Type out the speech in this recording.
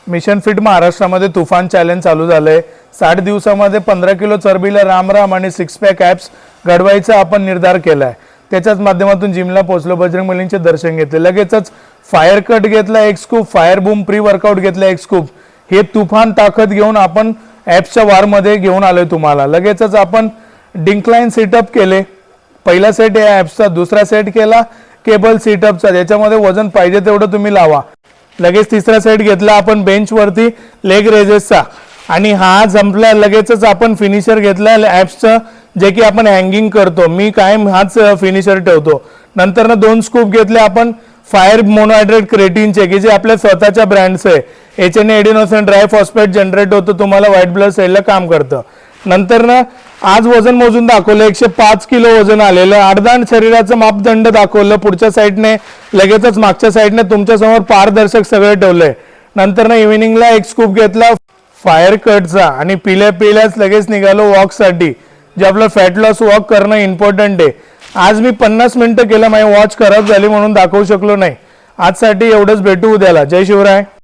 Mission fit महाराष्ट्रामध्ये तुफान challenge चालू झालंय। 60 दिवसामध्ये 15 किलो चरबीला राम आणि 6 पॅक ॲप्स घडवायचा आपण निर्धार केलाय। त्याच्याच माध्यमातून जिमला पोहोचलो, बजरंग बलींचे दर्शन घेतले, लगेचच फायर कट घेतला 1 scoop, fire boom pre workout घेतला 1 स्कूप। हे तुफान ताकद घेऊन आपण ॲप्सच्या वारमध्ये घेऊन आलोय तुम्हाला। लगेचच आपण डिक्लाइन सिटअप केले, पहिला सेट या ॲप्सचा, दुसरा सेट केला केबल सिटअपचा, ज्याच्यामध्ये वजन पाहिजे तेवढं तुम्ही लावा। लगेच तिसरा सेट घेतला आपण बेंच वरती लेग रेजेसचा, आणि हा संपला लगेचच आपण फिनिशर घेतला ॲप्सचा, जे की आपण हँगिंग करतो। मी कायम हाच फिनिशर ठेवतो। नंतर ना 2 स्कूप घेतले आपण फायर मोनोहायड्रेट क्रेटिनचे, की जे आपल्या स्वतःच्या ब्रँडचं आहे। याच्याने एडिनोसिन ड्राय फॉस्फेट जनरेट होतं, तुम्हाला व्हाईट ब्लड सेलला काम करतं। नंतर ना आज वजन मोजून दाखवलं, 105 किलो वजन आलेलं। अर्धांड शरीराचं मापदंड दाखवलं, पुढच्या साईडने लगेचच मागच्या साईडने तुमच्या समोर पारदर्शक सगळं ठेवलंय। नंतर ना इव्हिनिंगला 1 स्कूप घेतला फायर कटचा, आणि पिल्याच लगेच निघालो वॉकसाठी, जे आपलं फॅट लॉस वॉक करणं इम्पॉर्टंट आहे। आज मी 50 मिनिटं केलं, माझी वॉच खराब झाली म्हणून दाखवू शकलो नाही। आजसाठी एवढंच, भेटू उद्याला। जय शिवराय।